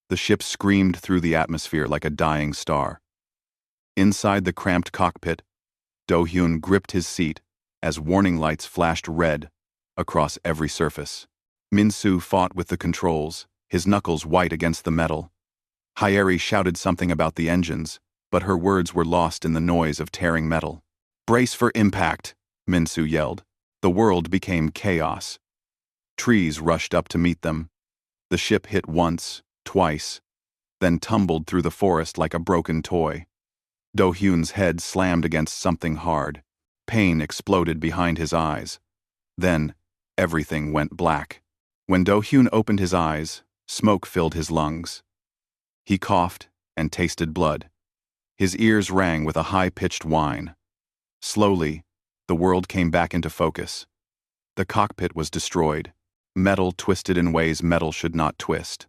The ship screamed through the atmosphere like a dying star. Inside the cramped cockpit, Do-hyun gripped his seat as warning lights flashed red across every surface. Min-soo fought with the controls, his knuckles white against the metal. Hyeri shouted something about the engines, but her words were lost in the noise of tearing metal. "Brace for impact," Min-soo yelled. The world became chaos. Trees rushed up to meet them. The ship hit once, twice, then tumbled through the forest like a broken toy. Do-hyun's head slammed against something hard. Pain exploded behind his eyes. Then, everything went black. When Do-hyun opened his eyes, smoke filled his lungs. He coughed and tasted blood. His ears rang with a high-pitched whine. Slowly, the world came back into focus. The cockpit was destroyed. Metal twisted in ways metal should not twist.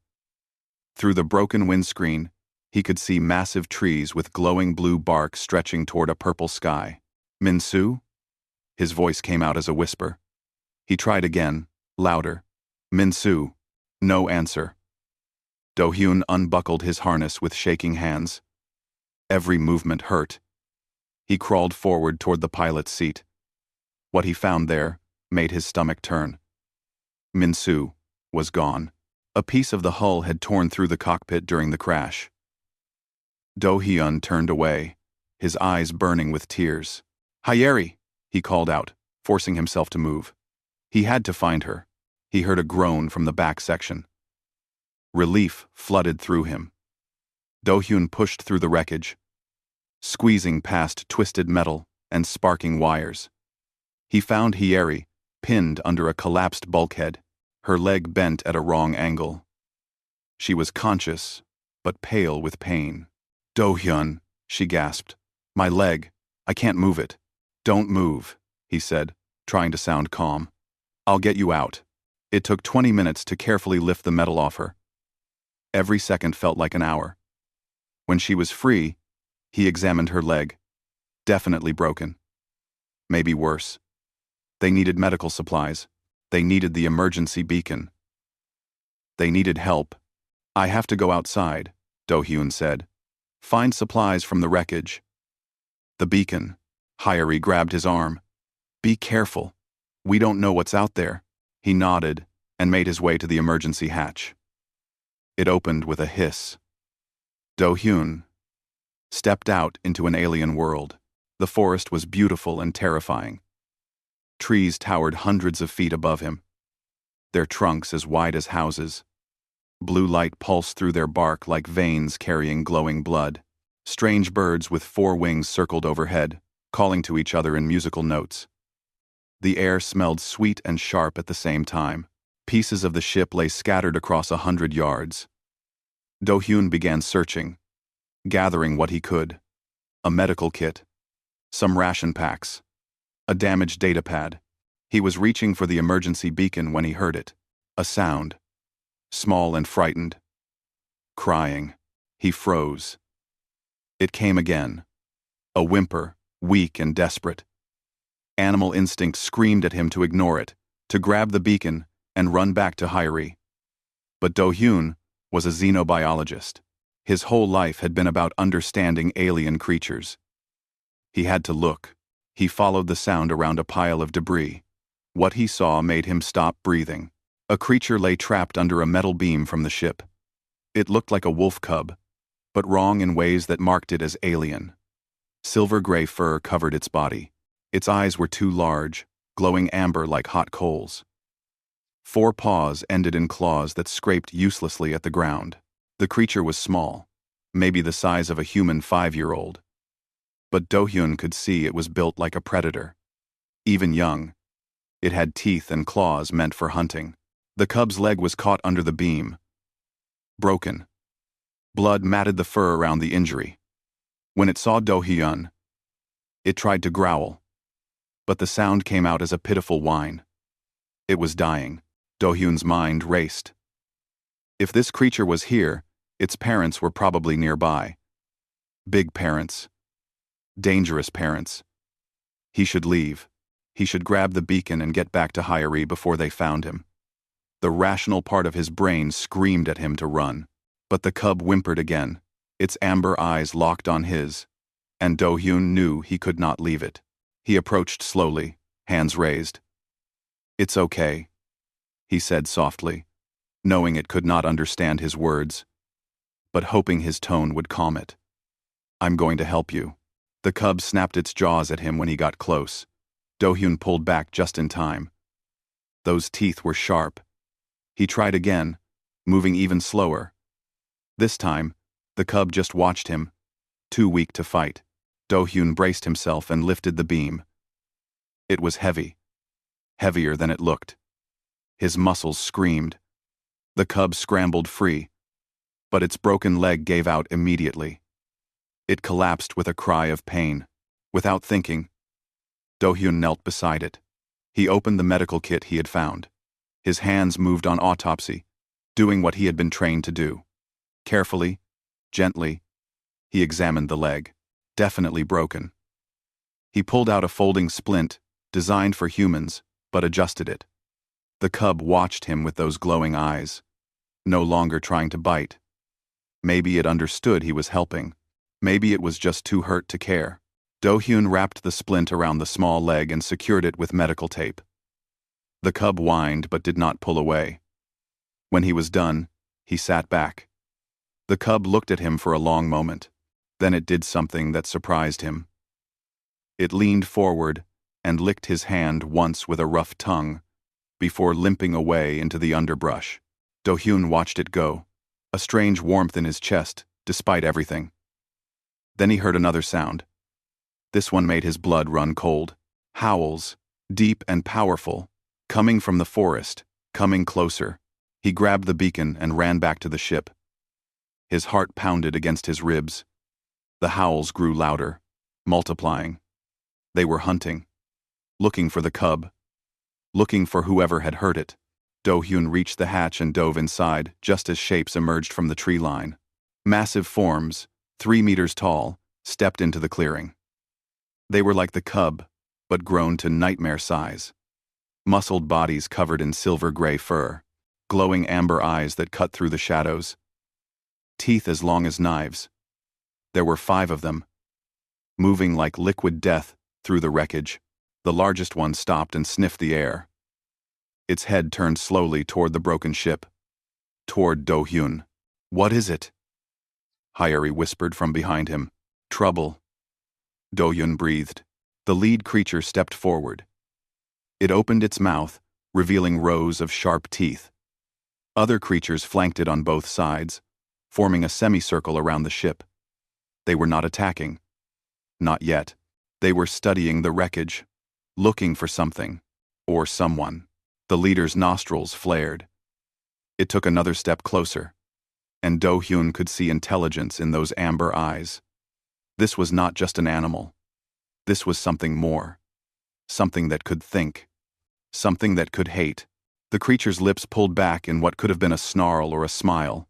Through the broken windscreen, he could see massive trees with glowing blue bark stretching toward a purple sky. "Min-soo?" His voice came out as a whisper. He tried again, louder. "Min-soo." No answer. Do-hyun unbuckled his harness with shaking hands. Every movement hurt. He crawled forward toward the pilot's seat. What he found there made his stomach turn. Min-soo was gone. A piece of the hull had torn through the cockpit during the crash. Do-hyun turned away, his eyes burning with tears. "Hyeri!" he called out, forcing himself to move. He had to find her. He heard a groan from the back section. Relief flooded through him. Do-hyun pushed through the wreckage, squeezing past twisted metal and sparking wires. He found Hyeri pinned under a collapsed bulkhead, her leg bent at a wrong angle. She was conscious, but pale with pain. "Do-hyun," she gasped. "My leg. I can't move it." "Don't move," he said, trying to sound calm. "I'll get you out." It took 20 minutes to carefully lift the metal off her. Every second felt like an hour. When she was free, he examined her leg. Definitely broken. Maybe worse. They needed medical supplies. They needed the emergency beacon. They needed help. "I have to go outside," Do-hyun said. "Find supplies from the wreckage." "The beacon." Hyeri grabbed his arm. "Be careful. We don't know what's out there." He nodded and made his way to the emergency hatch. It opened with a hiss. Do-hyun stepped out into an alien world. The forest was beautiful and terrifying. Trees towered hundreds of feet above him, their trunks as wide as houses. Blue light pulsed through their bark like veins carrying glowing blood. Strange birds with 4 wings circled overhead, calling to each other in musical notes. The air smelled sweet and sharp at the same time. Pieces of the ship lay scattered across 100 yards. Do-hyun began searching, gathering what he could. A medical kit, some ration packs, a damaged datapad. He was reaching for the emergency beacon when he heard it. A sound. Small and frightened. Crying. He froze. It came again. A whimper, weak and desperate. Animal instinct screamed at him to ignore it, to grab the beacon and run back to Hyeri. But Do-hyun was a xenobiologist. His whole life had been about understanding alien creatures. He had to look. He followed the sound around a pile of debris. What he saw made him stop breathing. A creature lay trapped under a metal beam from the ship. It looked like a wolf cub, but wrong in ways that marked it as alien. Silver-gray fur covered its body. Its eyes were too large, glowing amber like hot coals. 4 paws ended in claws that scraped uselessly at the ground. The creature was small, maybe the size of a human 5-year-old. But Do-hyun could see it was built like a predator. Even young, it had teeth and claws meant for hunting. The cub's leg was caught under the beam. Broken. Blood matted the fur around the injury. When it saw Do-hyun, it tried to growl, but the sound came out as a pitiful whine. It was dying. Do-hyun's mind raced. If this creature was here, its parents were probably nearby. Big parents. Dangerous parents. He should leave. He should grab the beacon and get back to Hyeri before they found him. The rational part of his brain screamed at him to run. But the cub whimpered again, its amber eyes locked on his, and Do-hyun knew he could not leave it. He approached slowly, hands raised. "It's okay," he said softly, knowing it could not understand his words, but hoping his tone would calm it. "I'm going to help you." The cub snapped its jaws at him when he got close. Do-hyun pulled back just in time. Those teeth were sharp. He tried again, moving even slower. This time, the cub just watched him, too weak to fight. Do-hyun braced himself and lifted the beam. It was heavy, heavier than it looked. His muscles screamed. The cub scrambled free, but its broken leg gave out immediately. It collapsed with a cry of pain. Without thinking, Do-hyun knelt beside it. He opened the medical kit he had found. His hands moved on autopsy, doing what he had been trained to do. Carefully, gently, he examined the leg. Definitely broken. He pulled out a folding splint, designed for humans, but adjusted it. The cub watched him with those glowing eyes, no longer trying to bite. Maybe it understood he was helping. Maybe it was just too hurt to care. Do-hyun wrapped the splint around the small leg and secured it with medical tape. The cub whined but did not pull away. When he was done, he sat back. The cub looked at him for a long moment. Then it did something that surprised him. It leaned forward and licked his hand once with a rough tongue, before limping away into the underbrush. Do-hyun watched it go, a strange warmth in his chest, despite everything. Then he heard another sound. This one made his blood run cold. Howls, deep and powerful, coming from the forest, coming closer. He grabbed the beacon and ran back to the ship. His heart pounded against his ribs. The howls grew louder, multiplying. They were hunting, looking for the cub, looking for whoever had hurt it. Do-hyun reached the hatch and dove inside just as shapes emerged from the tree line. Massive forms, 3 meters tall, stepped into the clearing. They were like the cub, but grown to nightmare size. Muscled bodies covered in silver-gray fur, glowing amber eyes that cut through the shadows. Teeth as long as knives. There were 5 of them, moving like liquid death through the wreckage. The largest one stopped and sniffed the air. Its head turned slowly toward the broken ship, toward Do-hyun. "What is it?" Hyeri whispered from behind him. "Trouble." Do-hyun breathed. The lead creature stepped forward. It opened its mouth, revealing rows of sharp teeth. Other creatures flanked it on both sides, forming a semicircle around the ship. They were not attacking. Not yet. They were studying the wreckage, looking for something, or someone. The leader's nostrils flared. It took another step closer, and Do-hyun could see intelligence in those amber eyes. This was not just an animal. This was something more. Something that could think. Something that could hate. The creature's lips pulled back in what could have been a snarl or a smile.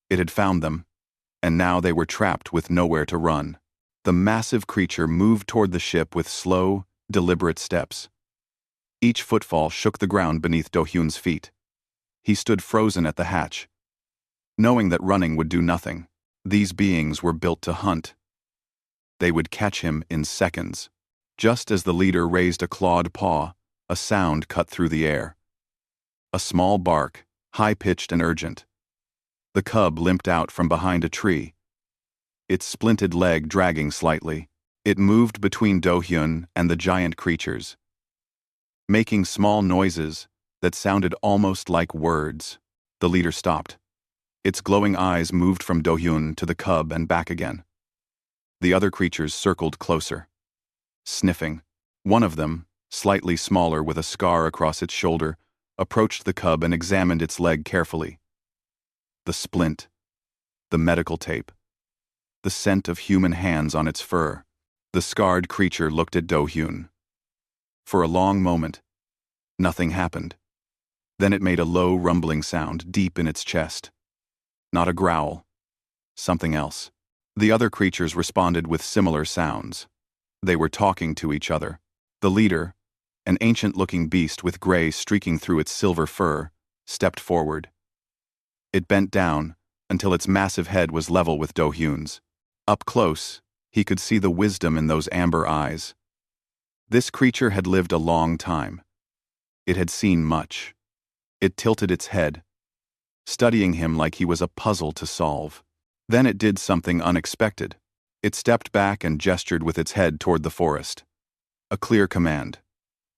It had found them, and now they were trapped with nowhere to run. The massive creature moved toward the ship with slow, deliberate steps. Each footfall shook the ground beneath Do-hyun's feet. He stood frozen at the hatch, knowing that running would do nothing. These beings were built to hunt. They would catch him in seconds. Just as the leader raised a clawed paw, a sound cut through the air. A small bark, high-pitched and urgent. The cub limped out from behind a tree, its splinted leg dragging slightly. It moved between Do-hyun and the giant creatures, making small noises that sounded almost like words. The leader stopped. Its glowing eyes moved from Do-hyun to the cub and back again. The other creatures circled closer, sniffing. One of them, slightly smaller with a scar across its shoulder, approached the cub and examined its leg carefully. The splint, the medical tape, the scent of human hands on its fur. The scarred creature looked at Do-hyun. For a long moment, nothing happened. Then it made a low rumbling sound deep in its chest. Not a growl. Something else. The other creatures responded with similar sounds. They were talking to each other. The leader, an ancient-looking beast with gray streaking through its silver fur, stepped forward. It bent down, until its massive head was level with Do-hyun's. Up close, he could see the wisdom in those amber eyes. This creature had lived a long time. It had seen much. It tilted its head, studying him like he was a puzzle to solve. Then it did something unexpected. It stepped back and gestured with its head toward the forest. A clear command.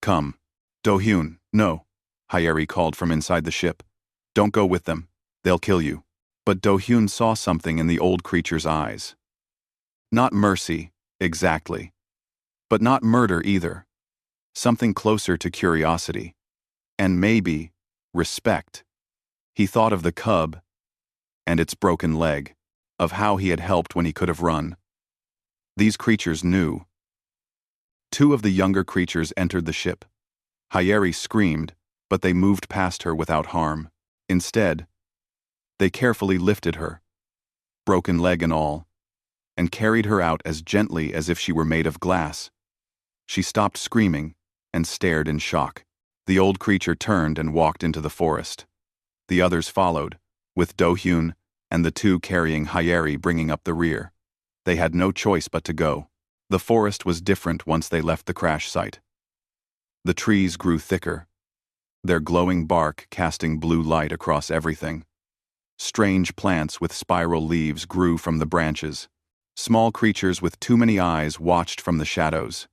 Come. Do-hyun, no, Hyeri called from inside the ship. Don't go with them. They'll kill you. But Do-hyun saw something in the old creature's eyes. Not mercy, exactly. But not murder either. Something closer to curiosity. And maybe respect. He thought of the cub and its broken leg, of how he had helped when he could have run. These creatures knew. Two of the younger creatures entered the ship. Hyeri screamed, but they moved past her without harm. Instead, they carefully lifted her, broken leg and all, and carried her out as gently as if she were made of glass. She stopped screaming and stared in shock. The old creature turned and walked into the forest. The others followed, with Do-hyun and the two carrying Hyeri bringing up the rear. They had no choice but to go. The forest was different once they left the crash site. The trees grew thicker, their glowing bark casting blue light across everything. Strange plants with spiral leaves grew from the branches. Small creatures with too many eyes watched from the shadows.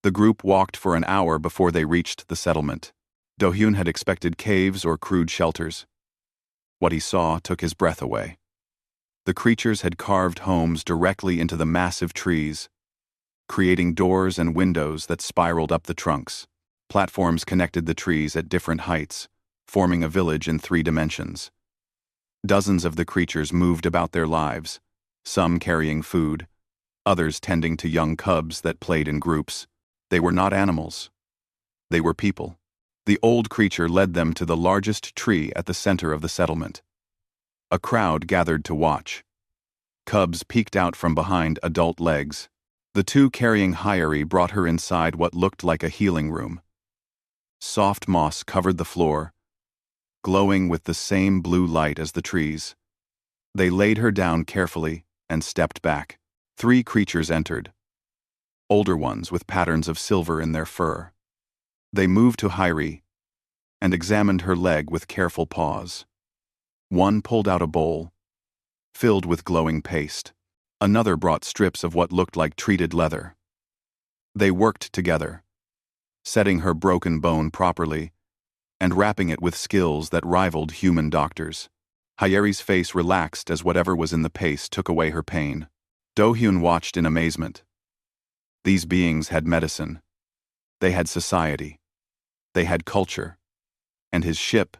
The group walked for an hour before they reached the settlement. Do-hyun had expected caves or crude shelters. What he saw took his breath away. The creatures had carved homes directly into the massive trees, creating doors and windows that spiraled up the trunks. Platforms connected the trees at different heights, forming a village in 3 dimensions. Dozens of the creatures moved about their lives, some carrying food, others tending to young cubs that played in groups. They were not animals. They were people. The old creature led them to the largest tree at the center of the settlement. A crowd gathered to watch. Cubs peeked out from behind adult legs. The two carrying Hyeri brought her inside what looked like a healing room. Soft moss covered the floor, glowing with the same blue light as the trees. They laid her down carefully and stepped back. 3 creatures entered, older ones with patterns of silver in their fur. They moved to Hyeri and examined her leg with careful paws. One pulled out a bowl, filled with glowing paste. Another brought strips of what looked like treated leather. They worked together, setting her broken bone properly and wrapping it with skills that rivaled human doctors. Hyeri's face relaxed as whatever was in the paste took away her pain. Do-hyun watched in amazement. These beings had medicine. They had society. They had culture. And his ship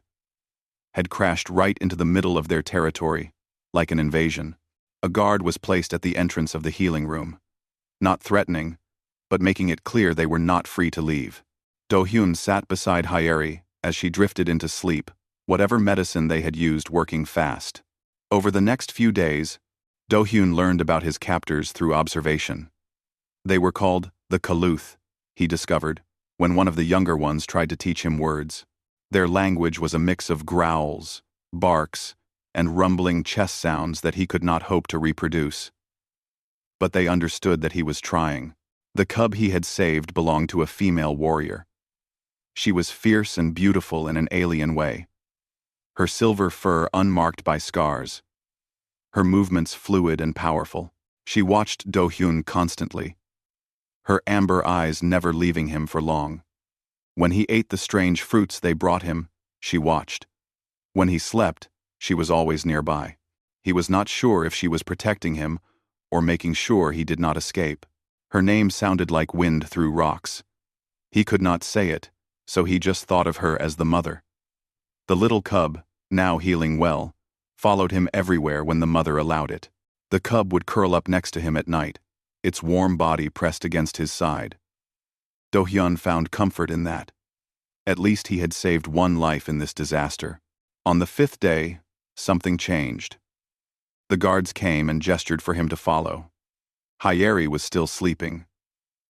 had crashed right into the middle of their territory, like an invasion. A guard was placed at the entrance of the healing room, not threatening, but making it clear they were not free to leave. Do-hyun sat beside Hyeri as she drifted into sleep, whatever medicine they had used working fast. Over the next few days, Do-hyun learned about his captors through observation. They were called the Kaluth, he discovered, when one of the younger ones tried to teach him words. Their language was a mix of growls, barks, and rumbling chest sounds that he could not hope to reproduce. But they understood that he was trying. The cub he had saved belonged to a female warrior. She was fierce and beautiful in an alien way, her silver fur unmarked by scars, her movements fluid and powerful. She watched Do-hyun constantly, her amber eyes never leaving him for long. When he ate the strange fruits they brought him, she watched. When he slept, she was always nearby. He was not sure if she was protecting him or making sure he did not escape. Her name sounded like wind through rocks. He could not say it, so he just thought of her as the mother. The little cub, now healing well, followed him everywhere when the mother allowed it. The cub would curl up next to him at night, its warm body pressed against his side. Do-hyun found comfort in that. At least he had saved one life in this disaster. On the 5th day, something changed. The guards came and gestured for him to follow. Hyeri was still sleeping,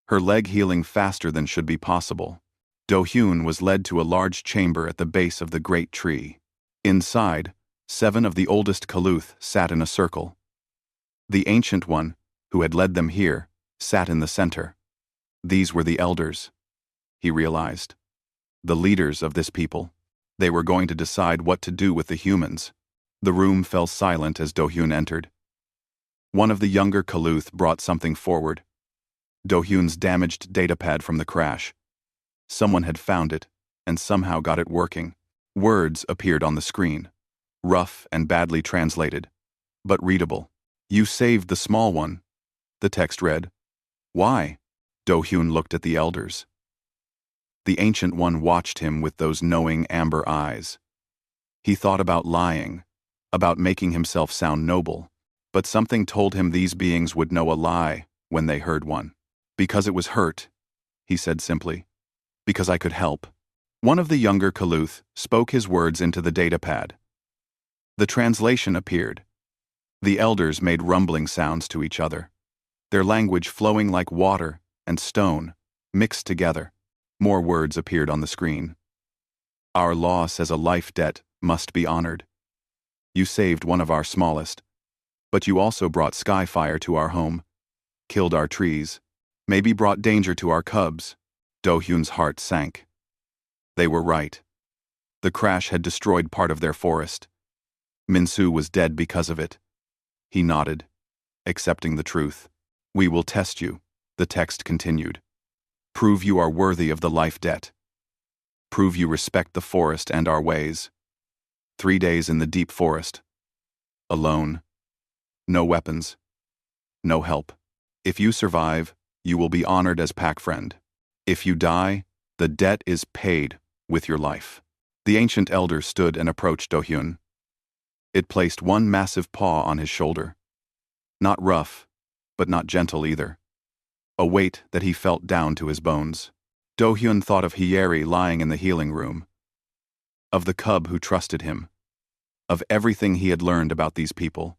her leg healing faster than should be possible. Do-hyun was led to a large chamber at the base of the great tree. Inside, 7 of the oldest Kaluth sat in a circle. The ancient one, who had led them here, sat in the center. These were the elders, he realized. The leaders of this people. They were going to decide what to do with the humans. The room fell silent as Do-hyun entered. One of the younger Kaluth brought something forward. Do-hyun's damaged datapad from the crash. Someone had found it, and somehow got it working. Words appeared on the screen. Rough and badly translated, but readable. "You saved the small one," the text read. "Why?" Do-hyun looked at the elders. The ancient one watched him with those knowing amber eyes. He thought about lying, about making himself sound noble, but something told him these beings would know a lie when they heard one. "Because it was hurt," he said simply. "Because I could help." One of the younger Kaluth spoke his words into the datapad. The translation appeared. The elders made rumbling sounds to each other, their language flowing like water and stone, mixed together. More words appeared on the screen. "Our law says a life debt must be honored. You saved one of our smallest, but you also brought skyfire to our home, killed our trees, maybe brought danger to our cubs." Do-hyun's heart sank. They were right. The crash had destroyed part of their forest. Min-soo was dead because of it. He nodded, accepting the truth. "We will test you," the text continued. "Prove you are worthy of the life debt. Prove you respect the forest and our ways. 3 days in the deep forest. Alone. No weapons. No help. If you survive, you will be honored as pack friend. If you die, the debt is paid with your life." The ancient elder stood and approached Do-hyun. It placed one massive paw on his shoulder. Not rough, but not gentle either. A weight that he felt down to his bones. Do-hyun thought of Hyeri lying in the healing room. Of the cub who trusted him. Of everything he had learned about these people.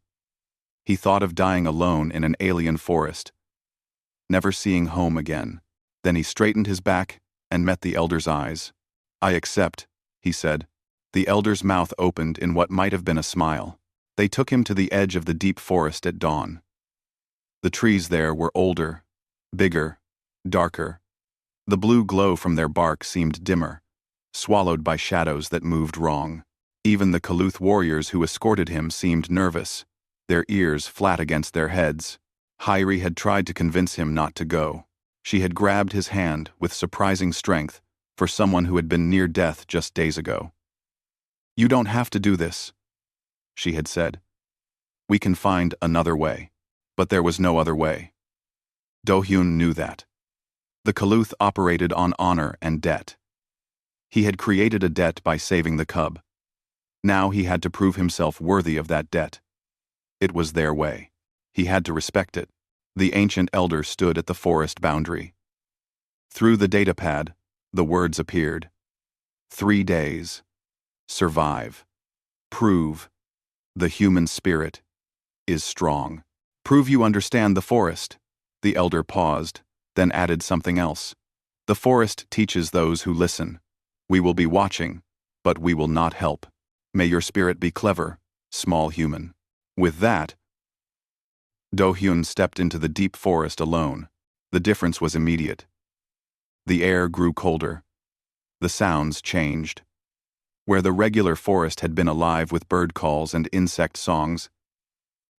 He thought of dying alone in an alien forest, never seeing home again. Then he straightened his back and met the elder's eyes. "I accept," he said. The elder's mouth opened in what might have been a smile. They took him to the edge of the deep forest at dawn. The trees there were older, bigger, darker. The blue glow from their bark seemed dimmer, swallowed by shadows that moved wrong. Even the Kaluth warriors who escorted him seemed nervous, their ears flat against their heads. Hyeri had tried to convince him not to go. She had grabbed his hand with surprising strength for someone who had been near death just days ago. "You don't have to do this," she had said. "We can find another way." But there was no other way. Do-hyun knew that. The Kaluth operated on honor and debt. He had created a debt by saving the cub. Now he had to prove himself worthy of that debt. It was their way. He had to respect it. The ancient elder stood at the forest boundary. Through the datapad, the words appeared. 3 days. Survive. Prove. The human spirit is strong. Prove you understand the forest. The elder paused, then added something else. The forest teaches those who listen. We will be watching, but we will not help. May your spirit be clever, small human. With that, Do-hyun stepped into the deep forest alone. The difference was immediate. The air grew colder. The sounds changed. Where the regular forest had been alive with bird calls and insect songs,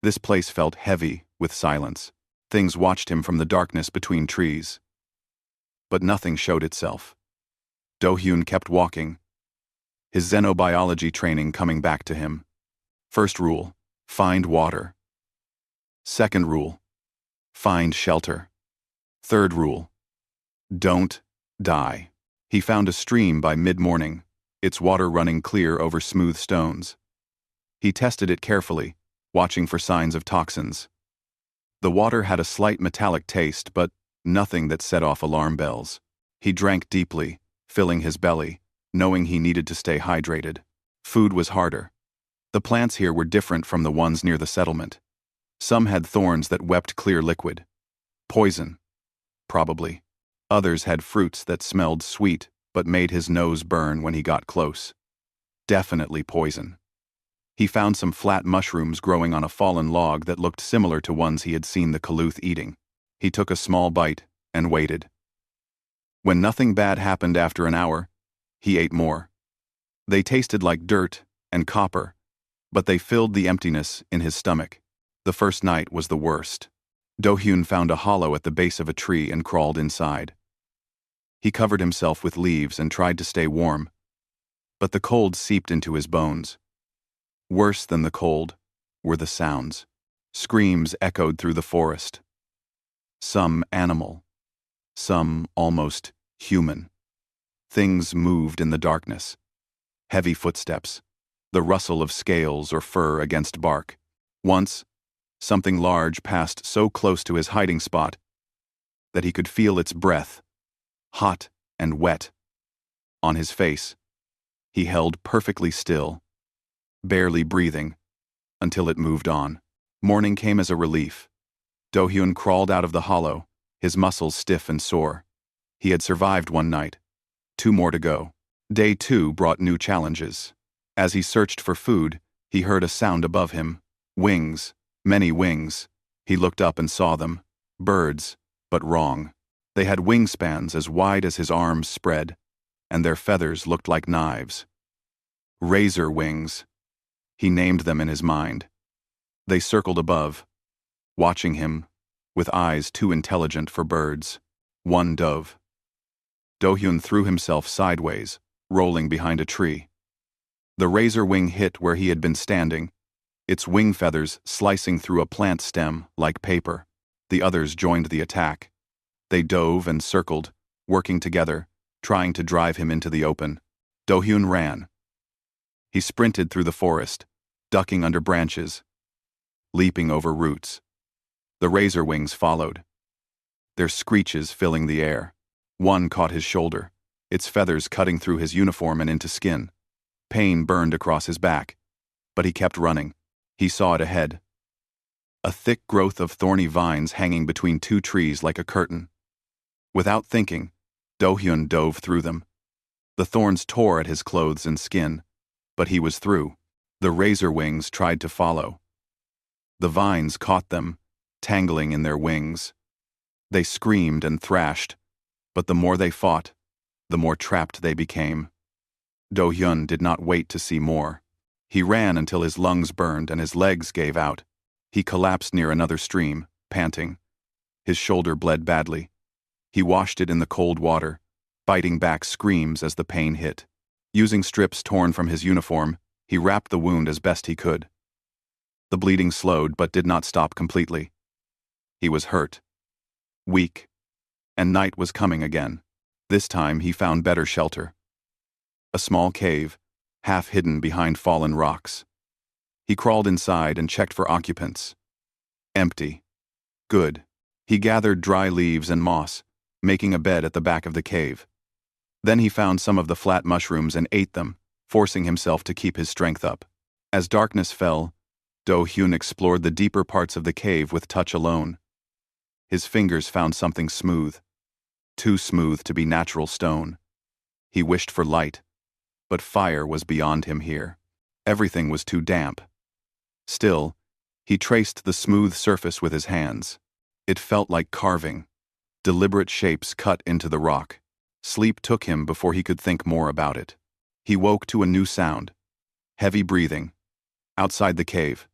this place felt heavy with silence. Things watched him from the darkness between trees. But nothing showed itself. Do-hyun kept walking, his xenobiology training coming back to him. First rule, find water. Second rule, find shelter. Third rule, don't die. He found a stream by mid-morning, its water running clear over smooth stones. He tested it carefully, watching for signs of toxins. The water had a slight metallic taste, but nothing that set off alarm bells. He drank deeply, filling his belly, knowing he needed to stay hydrated. Food was harder. The plants here were different from the ones near the settlement. Some had thorns that wept clear liquid. Poison, probably. Others had fruits that smelled sweet but made his nose burn when he got close. Definitely poison. He found some flat mushrooms growing on a fallen log that looked similar to ones he had seen the Kaluth eating. He took a small bite and waited. When nothing bad happened after an hour, he ate more. They tasted like dirt and copper, but they filled the emptiness in his stomach. The first night was the worst. Do-hyun found a hollow at the base of a tree and crawled inside. He covered himself with leaves and tried to stay warm, but the cold seeped into his bones. Worse than the cold were the sounds. Screams echoed through the forest. Some animal, some almost human. Things moved in the darkness. Heavy footsteps, the rustle of scales or fur against bark. Once, something large passed so close to his hiding spot that he could feel its breath, hot and wet, on his face. He held perfectly still, barely breathing, until it moved on. Morning came as a relief. Do-hyun crawled out of the hollow, his muscles stiff and sore. He had survived one night. 2 more to go. Day 2 brought new challenges. As he searched for food, he heard a sound above him. Wings, many wings. He looked up and saw them. Birds, but wrong. They had wingspans as wide as his arms spread, and their feathers looked like knives. Razor wings. He named them in his mind. They circled above, watching him, with eyes too intelligent for birds. One dove. Do-hyun threw himself sideways, rolling behind a tree. The razor wing hit where he had been standing, its wing feathers slicing through a plant stem like paper. The others joined the attack. They dove and circled, working together, trying to drive him into the open. Do-hyun ran. He sprinted through the forest, ducking under branches, leaping over roots. The razor wings followed, their screeches filling the air. One caught his shoulder, its feathers cutting through his uniform and into skin. Pain burned across his back, but he kept running. He saw it ahead. A thick growth of thorny vines hanging between 2 trees like a curtain. Without thinking, Do-hyun dove through them. The thorns tore at his clothes and skin, but he was through. The razor wings tried to follow. The vines caught them, tangling in their wings. They screamed and thrashed, but the more they fought, the more trapped they became. Do-hyun did not wait to see more. He ran until his lungs burned and his legs gave out. He collapsed near another stream, panting. His shoulder bled badly. He washed it in the cold water, biting back screams as the pain hit. Using strips torn from his uniform, he wrapped the wound as best he could. The bleeding slowed but did not stop completely. He was hurt, weak, and night was coming again. This time he found better shelter. A small cave, half hidden behind fallen rocks. He crawled inside and checked for occupants. Empty. Good. He gathered dry leaves and moss, making a bed at the back of the cave. Then he found some of the flat mushrooms and ate them, forcing himself to keep his strength up. As darkness fell, Do-hyun explored the deeper parts of the cave with touch alone. His fingers found something smooth, too smooth to be natural stone. He wished for light, but fire was beyond him here. Everything was too damp. Still, he traced the smooth surface with his hands. It felt like carving, deliberate shapes cut into the rock. Sleep took him before he could think more about it. He woke to a new sound. Heavy breathing. Outside the cave.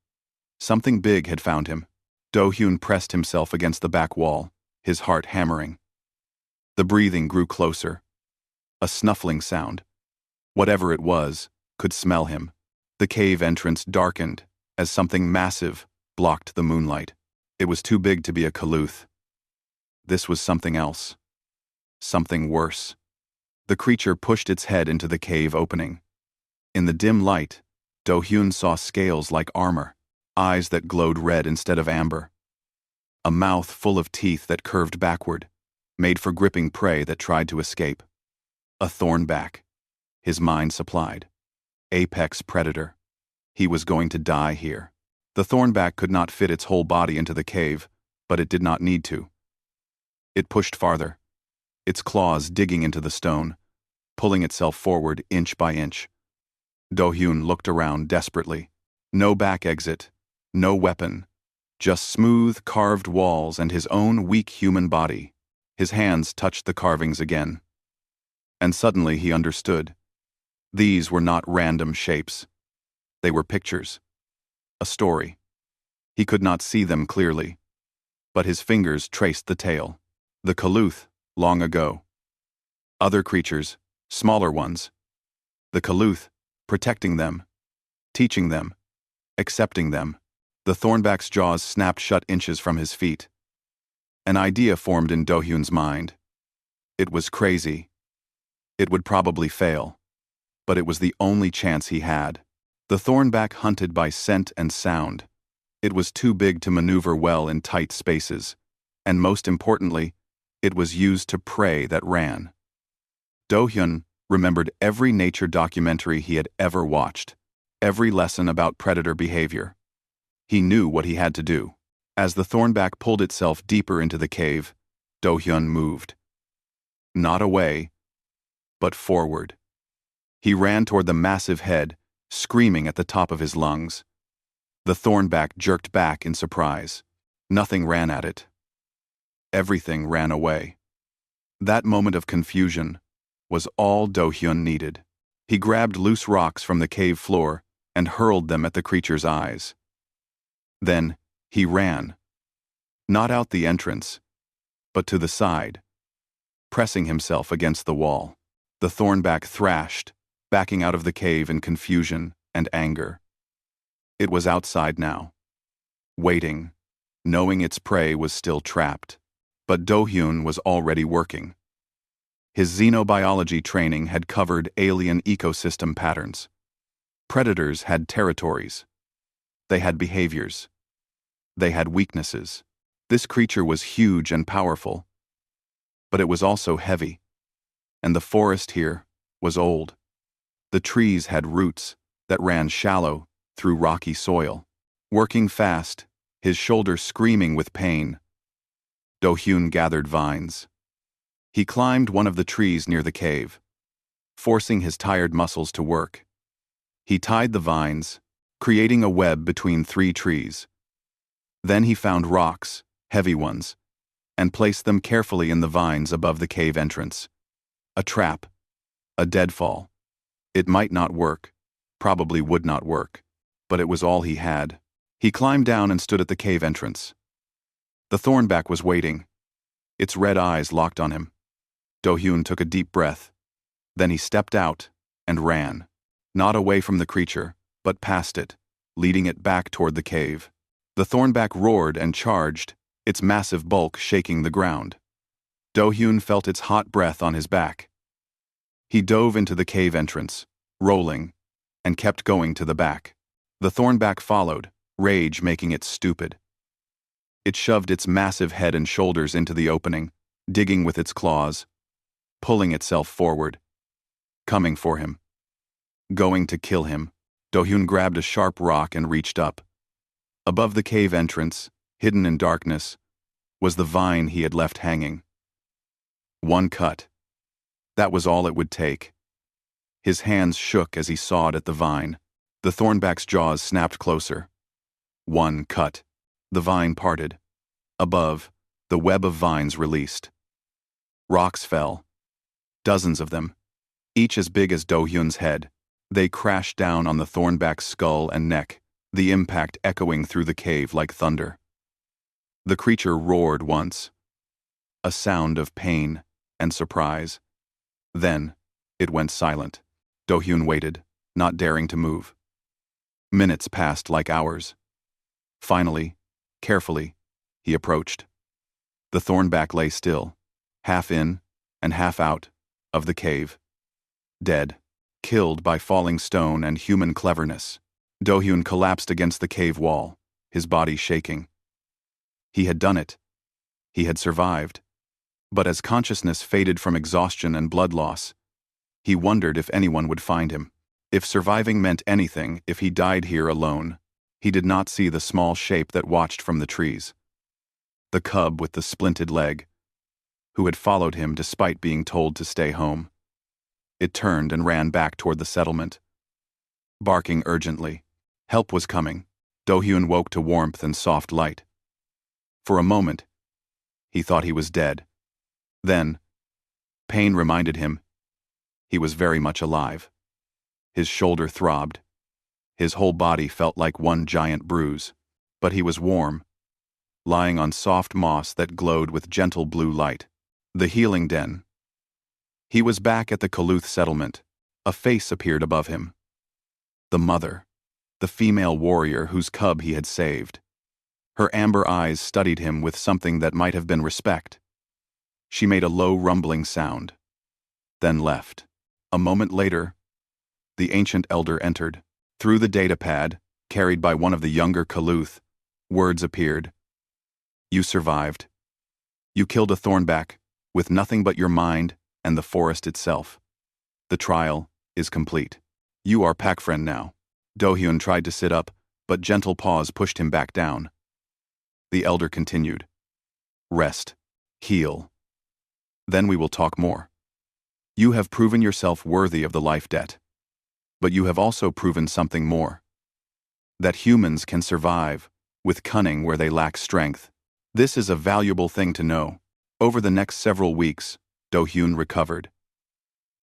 Something big had found him. Do-hyun pressed himself against the back wall, his heart hammering. The breathing grew closer. A snuffling sound. Whatever it was, could smell him. The cave entrance darkened as something massive blocked the moonlight. It was too big to be a Kaluth. This was something else. Something worse. The creature pushed its head into the cave opening. In the dim light, Do-hyun saw scales like armor, eyes that glowed red instead of amber. A mouth full of teeth that curved backward, made for gripping prey that tried to escape. A thornback. His mind supplied. Apex predator. He was going to die here. The thornback could not fit its whole body into the cave, but it did not need to. It pushed farther, its claws digging into the stone, pulling itself forward inch by inch. Do-hyun looked around desperately. No back exit, no weapon, just smooth, carved walls and his own weak human body. His hands touched the carvings again. And suddenly he understood. These were not random shapes. They were pictures. A story. He could not see them clearly, but his fingers traced the tale. The Kaluth, long ago. Other creatures, smaller ones. The Kaluth, protecting them, teaching them, accepting them. The Thornback's jaws snapped shut inches from his feet. An idea formed in Do-hyun's mind. It was crazy. It would probably fail. But it was the only chance he had. The Thornback hunted by scent and sound. It was too big to maneuver well in tight spaces. And most importantly, it was used to prey that ran. Do-hyun remembered every nature documentary he had ever watched, every lesson about predator behavior. He knew what he had to do. As the Thornback pulled itself deeper into the cave, Do-hyun moved. Not away, but forward. He ran toward the massive head, screaming at the top of his lungs. The Thornback jerked back in surprise. Nothing ran at it. Everything ran away. That moment of confusion was all Do-hyun needed. He grabbed loose rocks from the cave floor and hurled them at the creature's eyes. Then, he ran. Not out the entrance, but to the side, pressing himself against the wall. The Thornback thrashed, backing out of the cave in confusion and anger. It was outside now, waiting, knowing its prey was still trapped. But Do-hyun was already working. His xenobiology training had covered alien ecosystem patterns. Predators had territories. They had behaviors. They had weaknesses. This creature was huge and powerful. But it was also heavy. And the forest here was old. The trees had roots that ran shallow through rocky soil. Working fast, his shoulders screaming with pain, Do-hyun gathered vines. He climbed one of the trees near the cave, forcing his tired muscles to work. He tied the vines, creating a web between 3 trees. Then he found rocks, heavy ones, and placed them carefully in the vines above the cave entrance. A trap, a deadfall. It might not work, probably would not work, but it was all he had. He climbed down and stood at the cave entrance. The Thornback was waiting, its red eyes locked on him. Do-hyun took a deep breath. Then he stepped out and ran, not away from the creature, but past it, leading it back toward the cave. The Thornback roared and charged, its massive bulk shaking the ground. Do-hyun felt its hot breath on his back. He dove into the cave entrance, rolling, and kept going to the back. The Thornback followed, rage making it stupid. It shoved its massive head and shoulders into the opening, digging with its claws, pulling itself forward, coming for him, going to kill him. Do-hyun grabbed a sharp rock and reached up. Above the cave entrance, hidden in darkness, was the vine he had left hanging. One cut. That was all it would take. His hands shook as he sawed at the vine. The Thornback's jaws snapped closer. One cut. The vine parted. Above, the web of vines released. Rocks fell. Dozens of them, each as big as Do-hyun's head. They crashed down on the Thornback's skull and neck, the impact echoing through the cave like thunder. The creature roared once, a sound of pain and surprise. Then, it went silent. Do-hyun waited, not daring to move. Minutes passed like hours. Finally, carefully, he approached. The Thornback lay still, half in and half out of the cave. Dead, killed by falling stone and human cleverness. Do-hyun collapsed against the cave wall, his body shaking. He had done it. He had survived. But as consciousness faded from exhaustion and blood loss, he wondered if anyone would find him. If surviving meant anything, if he died here alone. He did not see the small shape that watched from the trees. The cub with the splinted leg, who had followed him despite being told to stay home. It turned and ran back toward the settlement, barking urgently. Help was coming. Do-hyun woke to warmth and soft light. For a moment, he thought he was dead. Then, pain reminded him he was very much alive. His shoulder throbbed. His whole body felt like one giant bruise. But he was warm, lying on soft moss that glowed with gentle blue light. The healing den. He was back at the Kaluth settlement. A face appeared above him. The mother, the female warrior whose cub he had saved. Her amber eyes studied him with something that might have been respect. She made a low rumbling sound, then left. A moment later, the ancient elder entered. Through the datapad, carried by one of the younger Kaluth, words appeared. You survived. You killed a thornback, with nothing but your mind and the forest itself. The trial is complete. You are pack friend now. Do-hyun tried to sit up, but gentle paws pushed him back down. The elder continued. Rest. Heal. Then we will talk more. You have proven yourself worthy of the life debt. But you have also proven something more. That humans can survive, with cunning where they lack strength. This is a valuable thing to know. Over the next several weeks, Do-hyun recovered.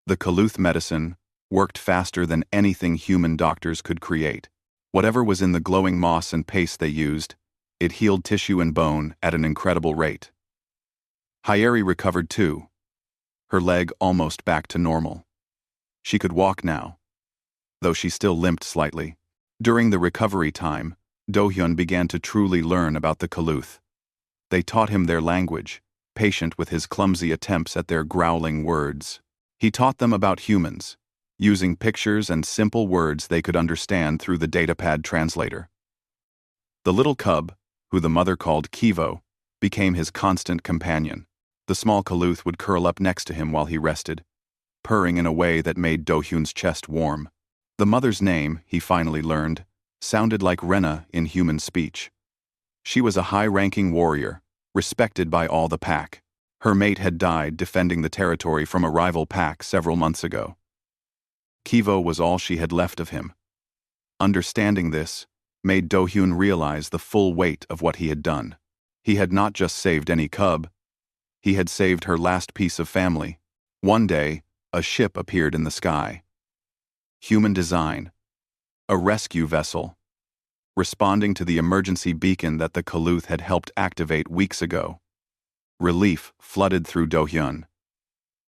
The Kaluth medicine worked faster than anything human doctors could create. Whatever was in the glowing moss and paste they used, it healed tissue and bone at an incredible rate. Hyeri recovered too, her leg almost back to normal. She could walk now, though she still limped slightly. During the recovery time, Do-hyun began to truly learn about the Kaluth. They taught him their language, patient with his clumsy attempts at their growling words. He taught them about humans, using pictures and simple words they could understand through the datapad translator. The little cub, who the mother called Kivo, became his constant companion. The small Kaluth would curl up next to him while he rested, purring in a way that made Do-hyun's chest warm. The mother's name, he finally learned, sounded like Rena in human speech. She was a high-ranking warrior, respected by all the pack. Her mate had died defending the territory from a rival pack several months ago. Kivo was all she had left of him. Understanding this made Do-hyun realize the full weight of what he had done. He had not just saved any cub, he had saved her last piece of family. One day, a ship appeared in the sky. Human design. A rescue vessel. Responding to the emergency beacon that the Kaluth had helped activate weeks ago. Relief flooded through Do-hyun.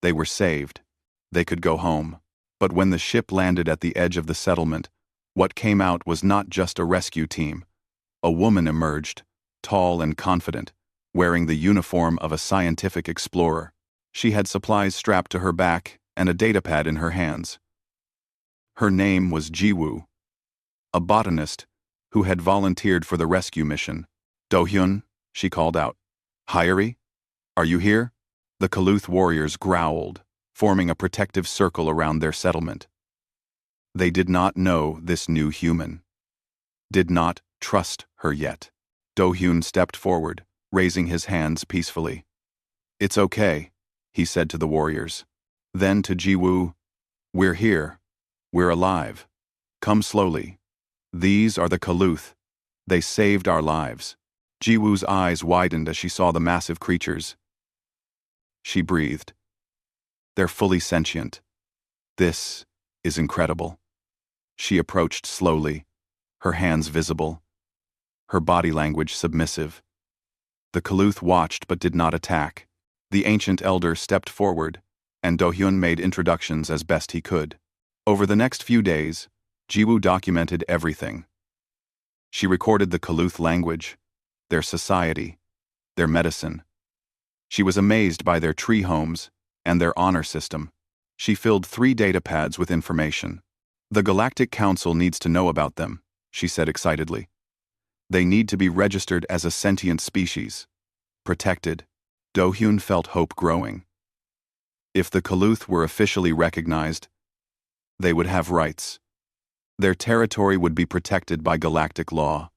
They were saved. They could go home. But when the ship landed at the edge of the settlement, what came out was not just a rescue team. A woman emerged, tall and confident, wearing the uniform of a scientific explorer. She had supplies strapped to her back and a datapad in her hands. Her name was Jiwoo, a botanist who had volunteered for the rescue mission. Do-hyun, she called out. Hyeri, are you here? The Kaluth warriors growled, forming a protective circle around their settlement. They did not know this new human. Did not trust her yet. Do-hyun stepped forward, raising his hands peacefully. It's okay, he said to the warriors. Then to Jiwoo, we're here. We're alive. Come slowly. These are the Kaluth. They saved our lives. Jiwoo's eyes widened as she saw the massive creatures. She breathed. They're fully sentient. This is incredible. She approached slowly, her hands visible, her body language submissive. The Kaluth watched but did not attack. The ancient elder stepped forward, and Do-hyun made introductions as best he could. Over the next few days, Jiwoo documented everything. She recorded the Kaluth language, their society, their medicine. She was amazed by their tree homes and their honor system. She filled 3 datapads with information. The Galactic Council needs to know about them, she said excitedly. They need to be registered as a sentient species. Protected. Do-hyun felt hope growing. If the Kaluth were officially recognized, they would have rights. Their territory would be protected by galactic law.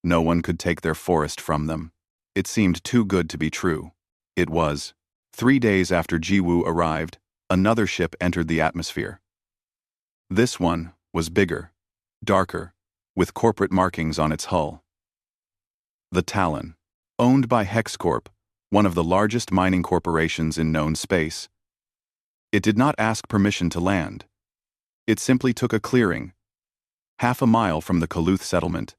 No one could take their forest from them. It seemed too good to be true. It was. 3 days after Jiwoo arrived, another ship entered the atmosphere. This one was bigger, darker, with corporate markings on its hull. The Talon, owned by HexCorp, one of the largest mining corporations in known space. It did not ask permission to land. It simply took a clearing, half a mile from the Kaluth settlement,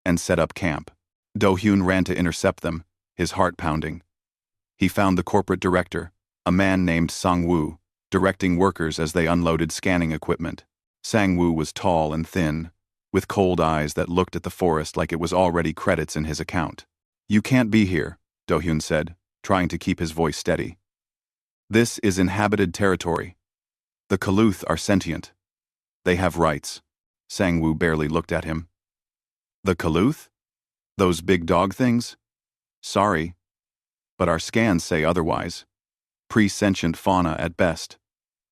and set up camp. Do-hyun ran to intercept them, his heart pounding. He found the corporate director, a man named Sang-woo, directing workers as they unloaded scanning equipment. Sang-woo was tall and thin, with cold eyes that looked at the forest like it was already credits in his account. "You can't be here," Do-hyun said, trying to keep his voice steady. "This is inhabited territory. The Kaluth are sentient. They have rights." Sang-woo barely looked at him. "The Kaluth? Those big dog things? Sorry, but our scans say otherwise. Pre-sentient fauna at best.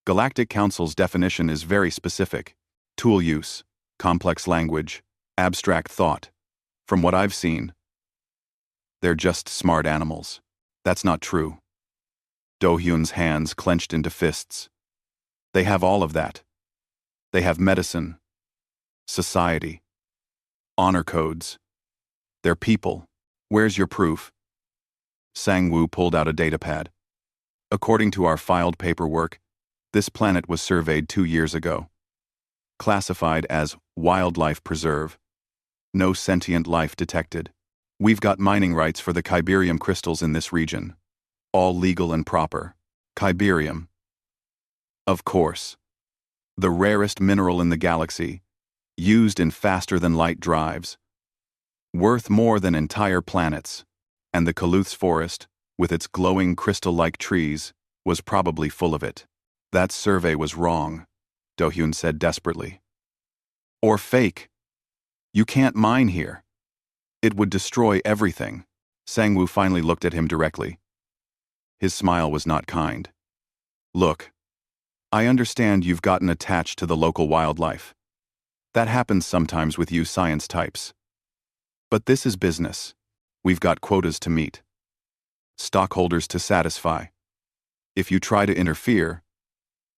Galactic Council's definition is very specific. Tool use, complex language, abstract thought. From what I've seen, they're just smart animals." "That's not true." Do-hyun's hands clenched into fists. "They have all of that. They have medicine, society, honor codes. They're people. Where's your proof?" Sang-woo pulled out a datapad. "According to our filed paperwork, this planet was surveyed 2 years ago. Classified as wildlife preserve. No sentient life detected. We've got mining rights for the Kyberium crystals in this region. All legal and proper. Kyberium. Of course. The rarest mineral in the galaxy, used in faster-than-light drives. Worth more than entire planets. And the Kaluth's forest, with its glowing crystal-like trees, was probably full of it." "That survey was wrong," Do-hyun said desperately. "Or fake. You can't mine here. It would destroy everything." Sang-woo finally looked at him directly. His smile was not kind. "Look, I understand you've gotten attached to the local wildlife. That happens sometimes with you science types. But this is business. We've got quotas to meet. Stockholders to satisfy. If you try to interfere,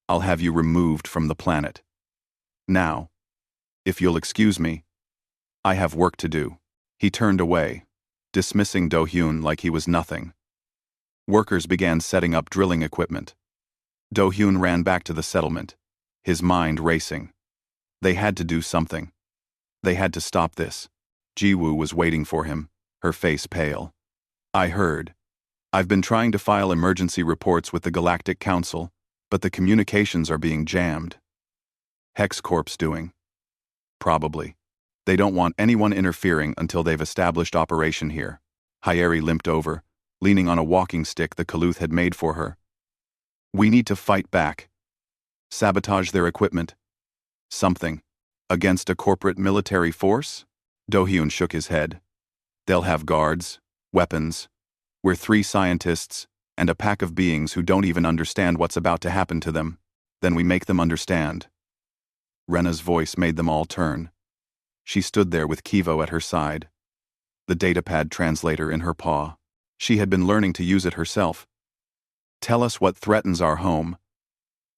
I'll have you removed from the planet. Now, if you'll excuse me, I have work to do." He turned away, dismissing Do-hyun like he was nothing. Workers began setting up drilling equipment. Do-hyun ran back to the settlement, his mind racing. They had to do something. They had to stop this. Ji-woo was waiting for him, her face pale. "I heard. I've been trying to file emergency reports with the Galactic Council, but the communications are being jammed. HexCorp's doing. Probably. They don't want anyone interfering until they've established operation here." Hyeri limped over, leaning on a walking stick the Kaluth had made for her. "We need to fight back. Sabotage their equipment. Something. Against a corporate military force?" Do-hyun shook his head. "They'll have guards, weapons. We're 3 scientists, and a pack of beings who don't even understand what's about to happen to them. Then we make them understand." Rena's voice made them all turn. She stood there with Kivo at her side, the datapad translator in her paw. She had been learning to use it herself. "Tell us what threatens our home.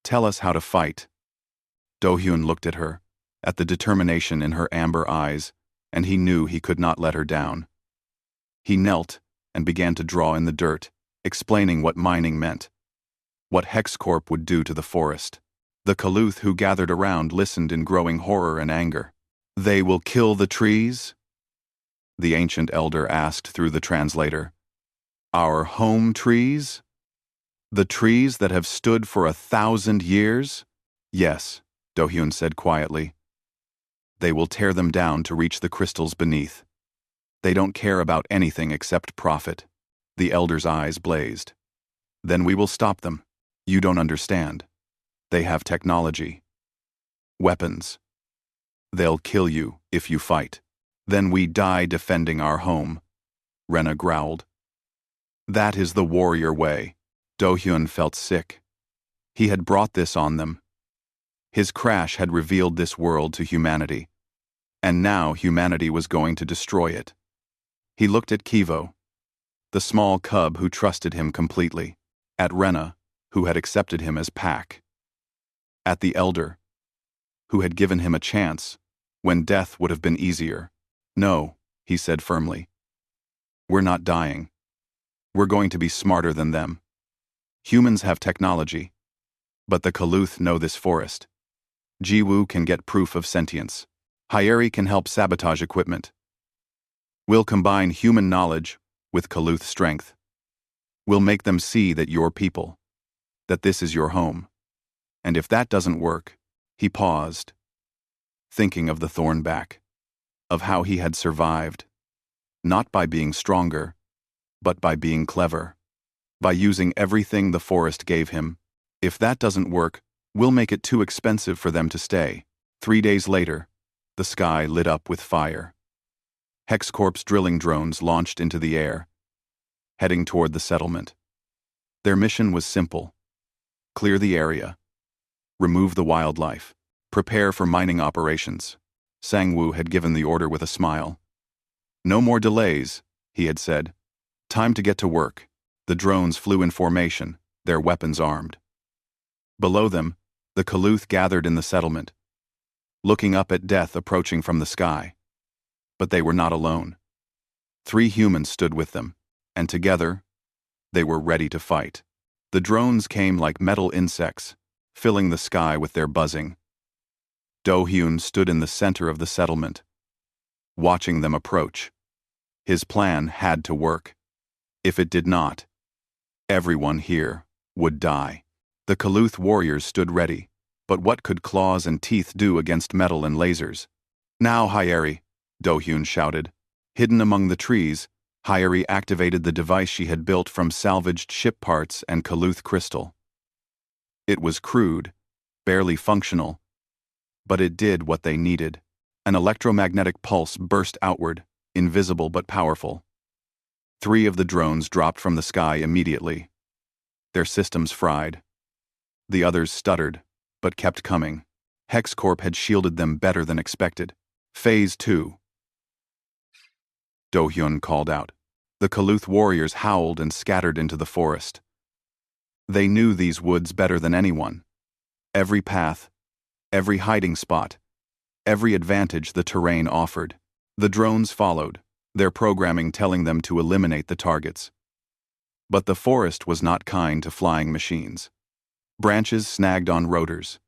Tell us how to fight." Do-hyun looked at her, at the determination in her amber eyes, and he knew he could not let her down. He knelt and began to draw in the dirt, explaining what mining meant, what HexCorp would do to the forest. The Kaluth who gathered around listened in growing horror and anger. "They will kill the trees?" the ancient elder asked through the translator. "Our home trees? The trees that have stood for 1,000 years?" "Yes," Do-hyun said quietly. "They will tear them down to reach the crystals beneath. They don't care about anything except profit." The elder's eyes blazed. "Then we will stop them. You don't understand. They have technology. Weapons. They'll kill you if you fight. Then we die defending our home," Rena growled. "That is the warrior way." Do-hyun felt sick. He had brought this on them. His crash had revealed this world to humanity, and now humanity was going to destroy it. He looked at Kivo, the small cub who trusted him completely, at Rena, who had accepted him as pack, at the elder, who had given him a chance, when death would have been easier. No, he said firmly. We're not dying. We're going to be smarter than them. Humans have technology, but the Kaluth know this forest. Jiwoo can get proof of sentience. Hyeri can help sabotage equipment. We'll combine human knowledge with Kaluth strength. We'll make them see that you're people, that this is your home. And if that doesn't work, he paused, thinking of the thorn back, of how he had survived, not by being stronger, but by being clever, by using everything the forest gave him. If that doesn't work, we'll make it too expensive for them to stay. 3 days later, the sky lit up with fire. HexCorp's drilling drones launched into the air, heading toward the settlement. Their mission was simple: clear the area, remove the wildlife, prepare for mining operations. Sang-woo had given the order with a smile. No more delays, he had said. Time to get to work. The drones flew in formation, their weapons armed. Below them, the Kaluth gathered in the settlement, looking up at death approaching from the sky. But they were not alone. 3 humans stood with them, and together, they were ready to fight. The drones came like metal insects, filling the sky with their buzzing. Do-hyun stood in the center of the settlement, watching them approach. His plan had to work. If it did not, everyone here would die. The Kaluth warriors stood ready, but what could claws and teeth do against metal and lasers? Now, Hyeri, Do-hyun shouted. Hidden among the trees, Hyeri activated the device she had built from salvaged ship parts and Kaluth crystal. It was crude, barely functional, but it did what they needed. An electromagnetic pulse burst outward, invisible but powerful. 3 of the drones dropped from the sky immediately. Their systems fried. The others stuttered, but kept coming. HexCorp had shielded them better than expected. Phase 2. Do-hyun called out. The Kaluth warriors howled and scattered into the forest. They knew these woods better than anyone. Every path, every hiding spot, every advantage the terrain offered. The drones followed, their programming telling them to eliminate the targets. But the forest was not kind to flying machines. Branches snagged on rotors.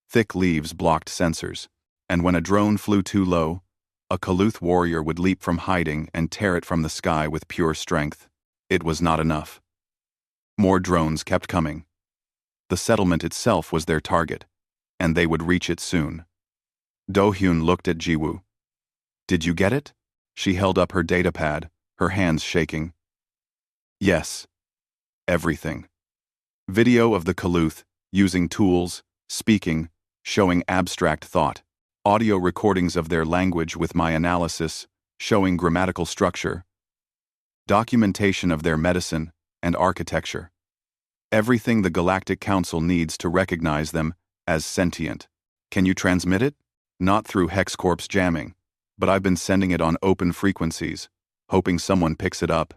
Thick leaves blocked sensors, and when a drone flew too low, a Kaluth warrior would leap from hiding and tear it from the sky with pure strength. It was not enough. More drones kept coming. The settlement itself was their target, and they would reach it soon. Do-hyun looked at Jiwoo. Did you get it? She held up her datapad, her hands shaking. Yes. Everything. Video of the Kaluth, using tools, speaking, showing abstract thought. Audio recordings of their language with my analysis, showing grammatical structure. Documentation of their medicine and architecture. Everything the Galactic Council needs to recognize them as sentient. Can you transmit it? Not through HexCorp's jamming, but I've been sending it on open frequencies, hoping someone picks it up.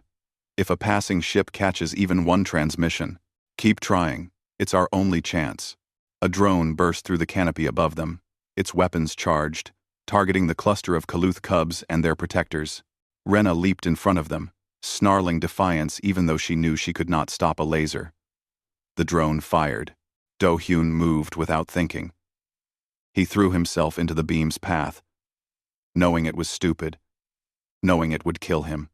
If a passing ship catches even one transmission, keep trying. It's our only chance. A drone burst through the canopy above them, its weapons charged, targeting the cluster of Kaluth cubs and their protectors. Rena leaped in front of them, snarling defiance even though she knew she could not stop a laser. The drone fired. Do-hyun moved without thinking. He threw himself into the beam's path, knowing it was stupid, knowing it would kill him.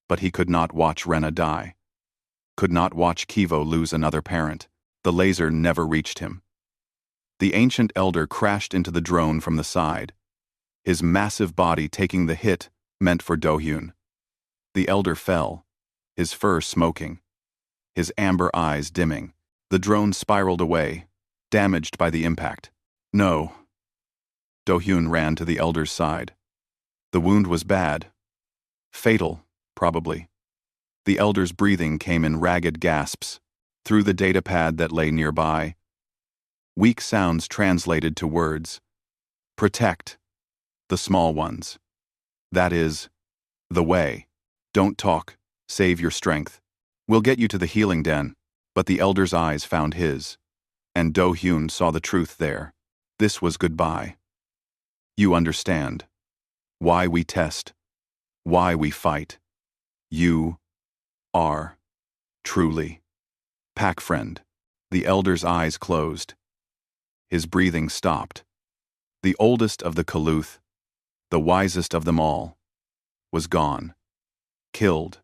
But he could not watch Rena die. Could not watch Kivo lose another parent. The laser never reached him. The ancient elder crashed into the drone from the side, his massive body taking the hit meant for Do-hyun. The elder fell, his fur smoking, his amber eyes dimming. The drone spiraled away, damaged by the impact. No. Do-hyun ran to the elder's side. The wound was bad. Fatal, probably. The elder's breathing came in ragged gasps, through the datapad that lay nearby. Weak sounds translated to words. Protect. The small ones. That is, the way. Don't talk. Save your strength. We'll get you to the healing den. But the elder's eyes found his, and Do-hyun saw the truth there. This was goodbye. You understand. Why we test. Why we fight. You are truly pack friend. The elder's eyes closed. His breathing stopped. The oldest of the Kaluth, the wisest of them all, was gone. Killed.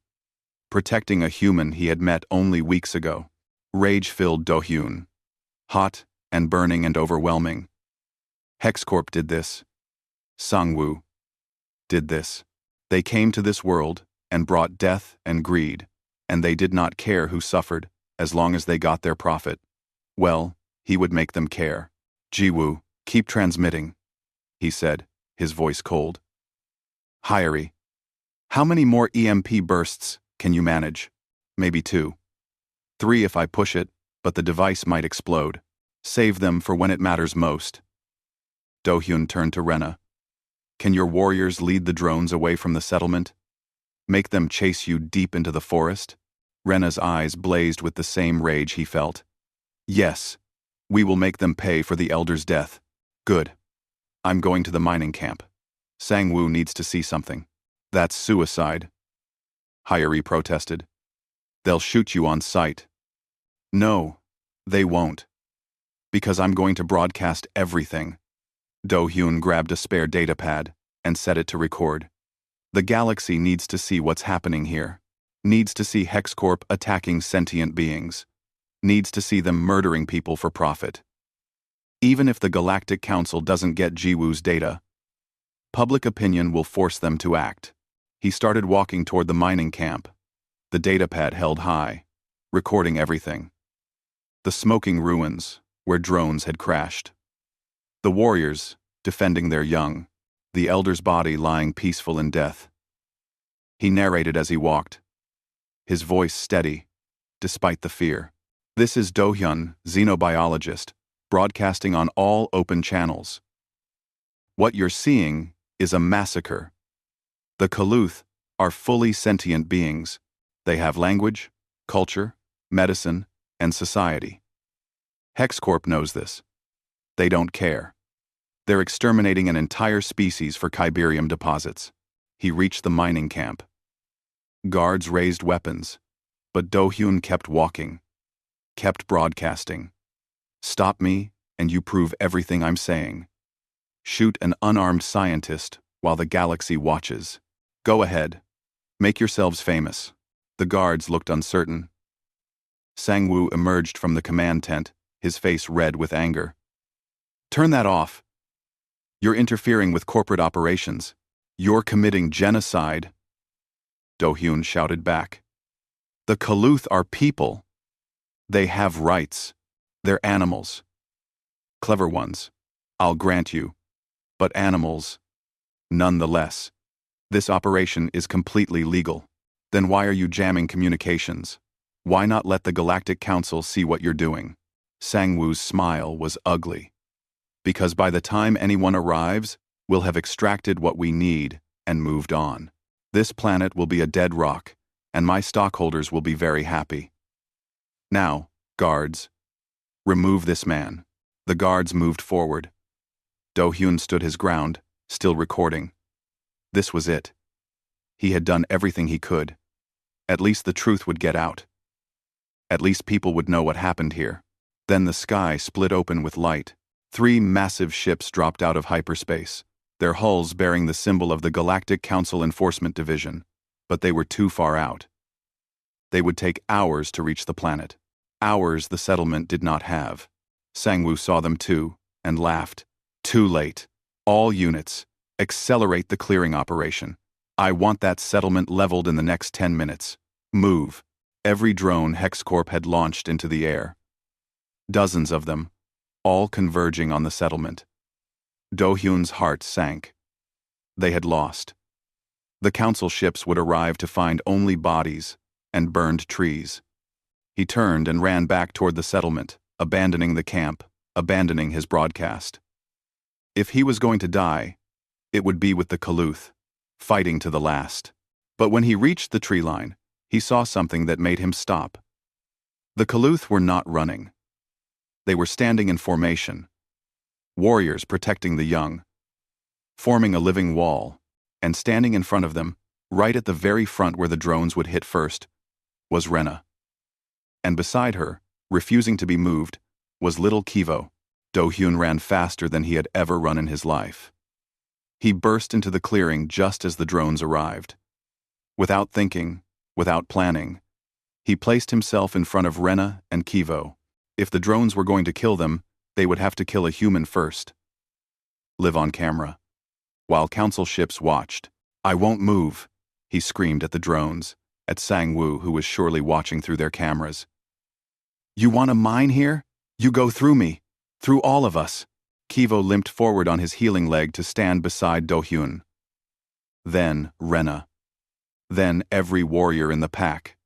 Protecting a human he had met only weeks ago. Rage filled Do-hyun. Hot and burning and overwhelming. HexCorp did this. Sang-woo did this. They came to this world and brought death and greed, and they did not care who suffered as long as they got their profit. Well, he would make them care. Ji-woo, keep transmitting, he said, his voice cold. Hyeri, how many more EMP bursts can you manage? Maybe 2. 3 if I push it, but the device might explode. Save them for when it matters most. Do-hyun turned to Rena. Can your warriors lead the drones away from the settlement? Make them chase you deep into the forest? Rena's eyes blazed with the same rage he felt. Yes, we will make them pay for the elder's death. Good. I'm going to the mining camp. Sang-woo needs to see something. That's suicide. Hyeri protested. They'll shoot you on sight. No, they won't. Because I'm going to broadcast everything. Do-hyun grabbed a spare datapad and set it to record. The galaxy needs to see what's happening here. Needs to see HexCorp attacking sentient beings. Needs to see them murdering people for profit. Even if the Galactic Council doesn't get Ji-woo's data, public opinion will force them to act. He started walking toward the mining camp, the datapad held high, recording everything. The smoking ruins, where drones had crashed. The warriors, defending their young, the elder's body lying peaceful in death. He narrated as he walked, his voice steady, despite the fear. This is Do-hyun, xenobiologist, broadcasting on all open channels. What you're seeing is a massacre. The Kaluth are fully sentient beings. They have language, culture, medicine, and society. HexCorp knows this. They don't care. They're exterminating an entire species for Kyberium deposits. He reached the mining camp. Guards raised weapons, but Do-hyun kept walking, kept broadcasting. Stop me, and you prove everything I'm saying. Shoot an unarmed scientist while the galaxy watches. Go ahead. Make yourselves famous. The guards looked uncertain. Sang-woo emerged from the command tent, his face red with anger. Turn that off. You're interfering with corporate operations. You're committing genocide. Do-hyun shouted back. The Kaluth are people. They have rights. They're animals. Clever ones, I'll grant you. But animals, nonetheless. This operation is completely legal. Then why are you jamming communications? Why not let the Galactic Council see what you're doing? Sang-woo's smile was ugly. Because by the time anyone arrives, we'll have extracted what we need and moved on. This planet will be a dead rock, and my stockholders will be very happy. Now, guards, remove this man. The guards moved forward. Do-hyun stood his ground, still recording. This was it. He had done everything he could. At least the truth would get out. At least people would know what happened here. Then the sky split open with light. 3 massive ships dropped out of hyperspace, their hulls bearing the symbol of the Galactic Council Enforcement Division, but they were too far out. They would take hours to reach the planet. Hours the settlement did not have. Sang-woo saw them too, and laughed. Too late. All units, accelerate the clearing operation. I want that settlement leveled in the next 10 minutes. Move. Every drone HexCorp had launched into the air. Dozens of them, all converging on the settlement. Do-hyun's heart sank. They had lost. The council ships would arrive to find only bodies and burned trees. He turned and ran back toward the settlement, abandoning the camp, abandoning his broadcast. If he was going to die, it would be with the Kaluth, fighting to the last. But when he reached the tree line, he saw something that made him stop. The Kaluth were not running. They were standing in formation. Warriors protecting the young. forming a living wall, and standing in front of them, right at the very front where the drones would hit first, was Rena. And beside her, refusing to be moved, was little Kivo. Do-hyun ran faster than he had ever run in his life. He burst into the clearing just as the drones arrived. Without thinking, without planning, he placed himself in front of Rena and Kivo. If the drones were going to kill them, they would have to kill a human first. Live on camera. While council ships watched, "I won't move," he screamed at the drones, at Sang-woo, who was surely watching through their cameras. "You want a mine here? You go through me. Through all of us." Kivo limped forward on his healing leg to stand beside Do-hyun. Then Rena. Then every warrior in the pack.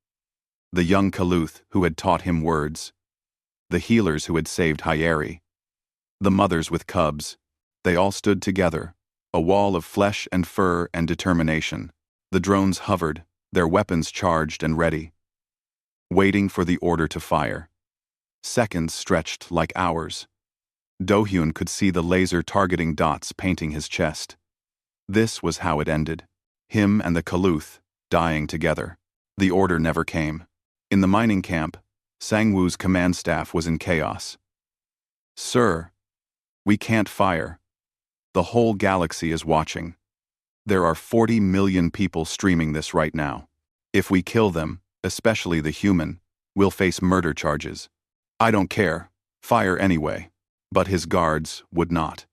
The young Kaluth who had taught him words. The healers who had saved Hyeri. The mothers with cubs. They all stood together, a wall of flesh and fur and determination. The drones hovered, their weapons charged and ready, waiting for the order to fire. Seconds stretched like hours. Do-hyun could see the laser targeting dots painting his chest. This was how it ended. Him and the Kaluth dying together. The order never came. In the mining camp, Sang-woo's command staff was in chaos. "Sir, we can't fire. The whole galaxy is watching. There are 40 million people streaming this right now. If we kill them, especially the human, we'll face murder charges. I don't care. Fire anyway." But his guards would not.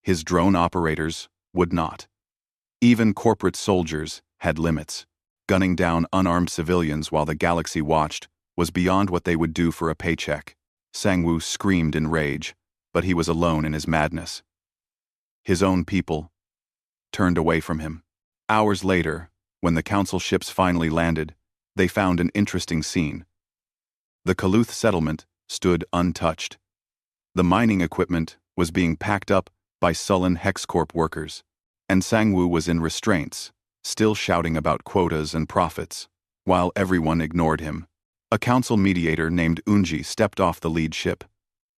His drone operators would not. Even corporate soldiers had limits. Gunning down unarmed civilians while the galaxy watched was beyond what they would do for a paycheck. Sang-woo screamed in rage, but he was alone in his madness. His own people turned away from him. Hours later, when the council ships finally landed, they found an interesting scene. The Kaluth settlement stood untouched. The mining equipment was being packed up by sullen HexCorp workers, and Sang-woo was in restraints, still shouting about quotas and profits, while everyone ignored him. A council mediator named Eunji stepped off the lead ship.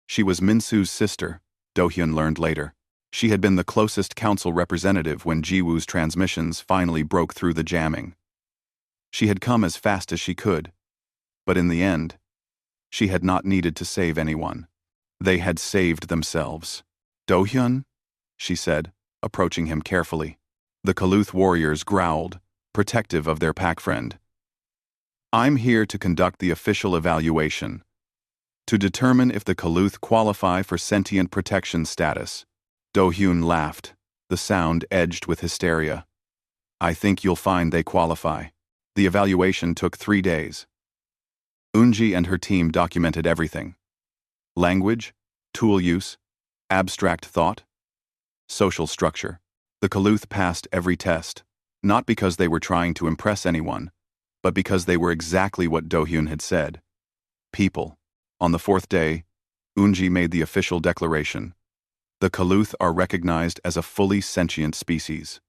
She was Min-soo's sister, Do-hyun learned later. She had been the closest council representative when Ji-woo's transmissions finally broke through the jamming. She had come as fast as she could, but in the end, she had not needed to save anyone. They had saved themselves. "Do-hyun?" she said, approaching him carefully. The Kaluth warriors growled, protective of their pack friend. "I'm here to conduct the official evaluation, to determine if the Kaluth qualify for sentient protection status." Do-hyun laughed, the sound edged with hysteria. "I think you'll find they qualify." The evaluation took 3 days. Eunji and her team documented everything. Language, tool use, abstract thought, social structure. The Kaluth passed every test, not because they were trying to impress anyone, but because they were exactly what Do-hyun had said. People. On the 4th day, Eunji made the official declaration. The Kaluth are recognized as a fully sentient species.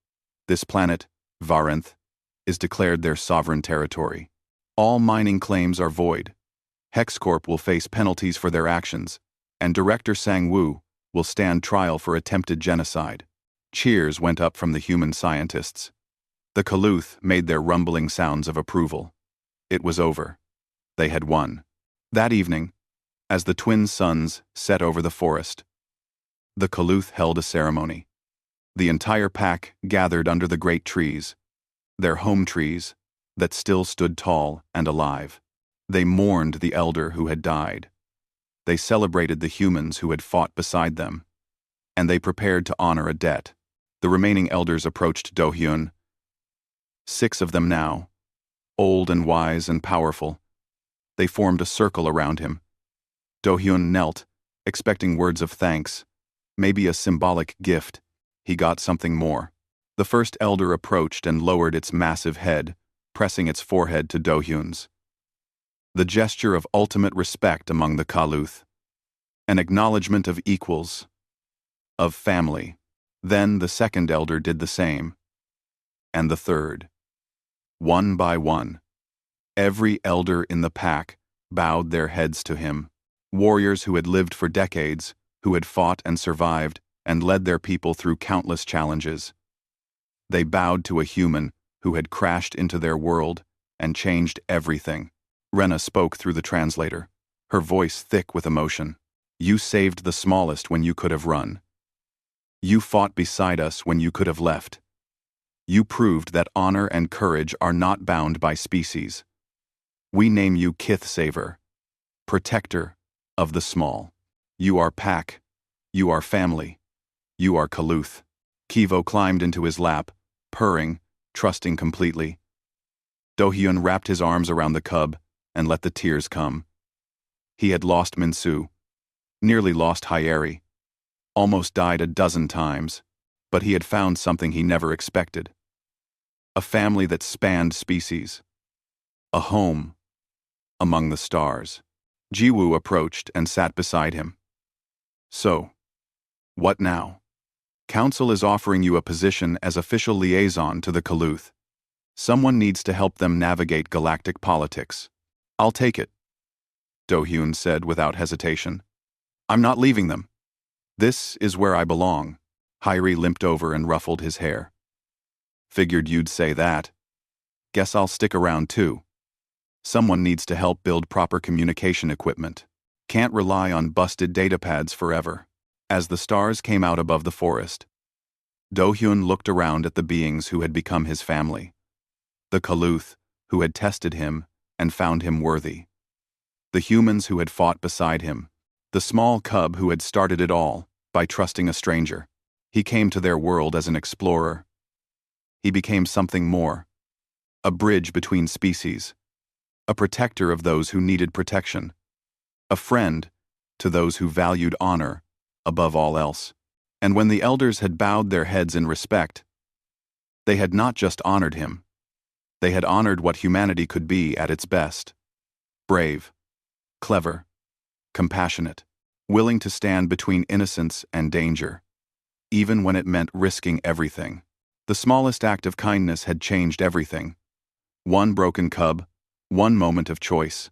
This planet, Varenth, is declared their sovereign territory. All mining claims are void. HexCorp will face penalties for their actions, and Director Sang-woo will stand trial for attempted genocide. Cheers went up from the human scientists. The Kaluth made their rumbling sounds of approval. It was over. They had won. That evening, as the twin suns set over the forest, the Kaluth held a ceremony. The entire pack gathered under the great trees, their home trees, that still stood tall and alive. They mourned the elder who had died. They celebrated the humans who had fought beside them. And they prepared to honor a debt. The remaining elders approached Do-hyun. 6 of them now, old and wise and powerful. They formed a circle around him. Do-hyun knelt, expecting words of thanks, maybe a symbolic gift. He got something more. The first elder approached and lowered its massive head, pressing its forehead to Do-hyun's. The gesture of ultimate respect among the Kaluth. An acknowledgement of equals, of family. Then the second elder did the same. And the third. One by one, every elder in the pack bowed their heads to him. Warriors who had lived for decades, who had fought and survived, and led their people through countless challenges. They bowed to a human who had crashed into their world and changed everything. Rena spoke through the translator, her voice thick with emotion. You saved the smallest when you could have run. You fought beside us when you could have left. You proved that honor and courage are not bound by species. We name you Kith Saver, protector of the small. You are Pack. You are family. You are Kaluth. Kivo climbed into his lap, purring, trusting completely. Do-hyun wrapped his arms around the cub and let the tears come. He had lost Minsu, nearly lost Hyeri, almost died a dozen times, but he had found something he never expected. A family that spanned species. A home among the stars. Jiwoo approached and sat beside him. So, what now? Council is offering you a position as official liaison to the Kaluth. Someone needs to help them navigate galactic politics. I'll take it, Do-hyun said without hesitation. I'm not leaving them. This is where I belong. Hyeri limped over and ruffled his hair. Figured you'd say that. Guess I'll stick around too. Someone needs to help build proper communication equipment. Can't rely on busted datapads forever. As the stars came out above the forest, Do-hyun looked around at the beings who had become his family. The Kaluth, who had tested him and found him worthy. The humans who had fought beside him. The small cub who had started it all by trusting a stranger. He came to their world as an explorer. He became something more. A bridge between species. A protector of those who needed protection. A friend to those who valued honor above all else. And when the elders had bowed their heads in respect, they had not just honored him. They had honored what humanity could be at its best. Brave, clever, compassionate, willing to stand between innocence and danger, even when it meant risking everything. The smallest act of kindness had changed everything. One broken cub, one moment of choice,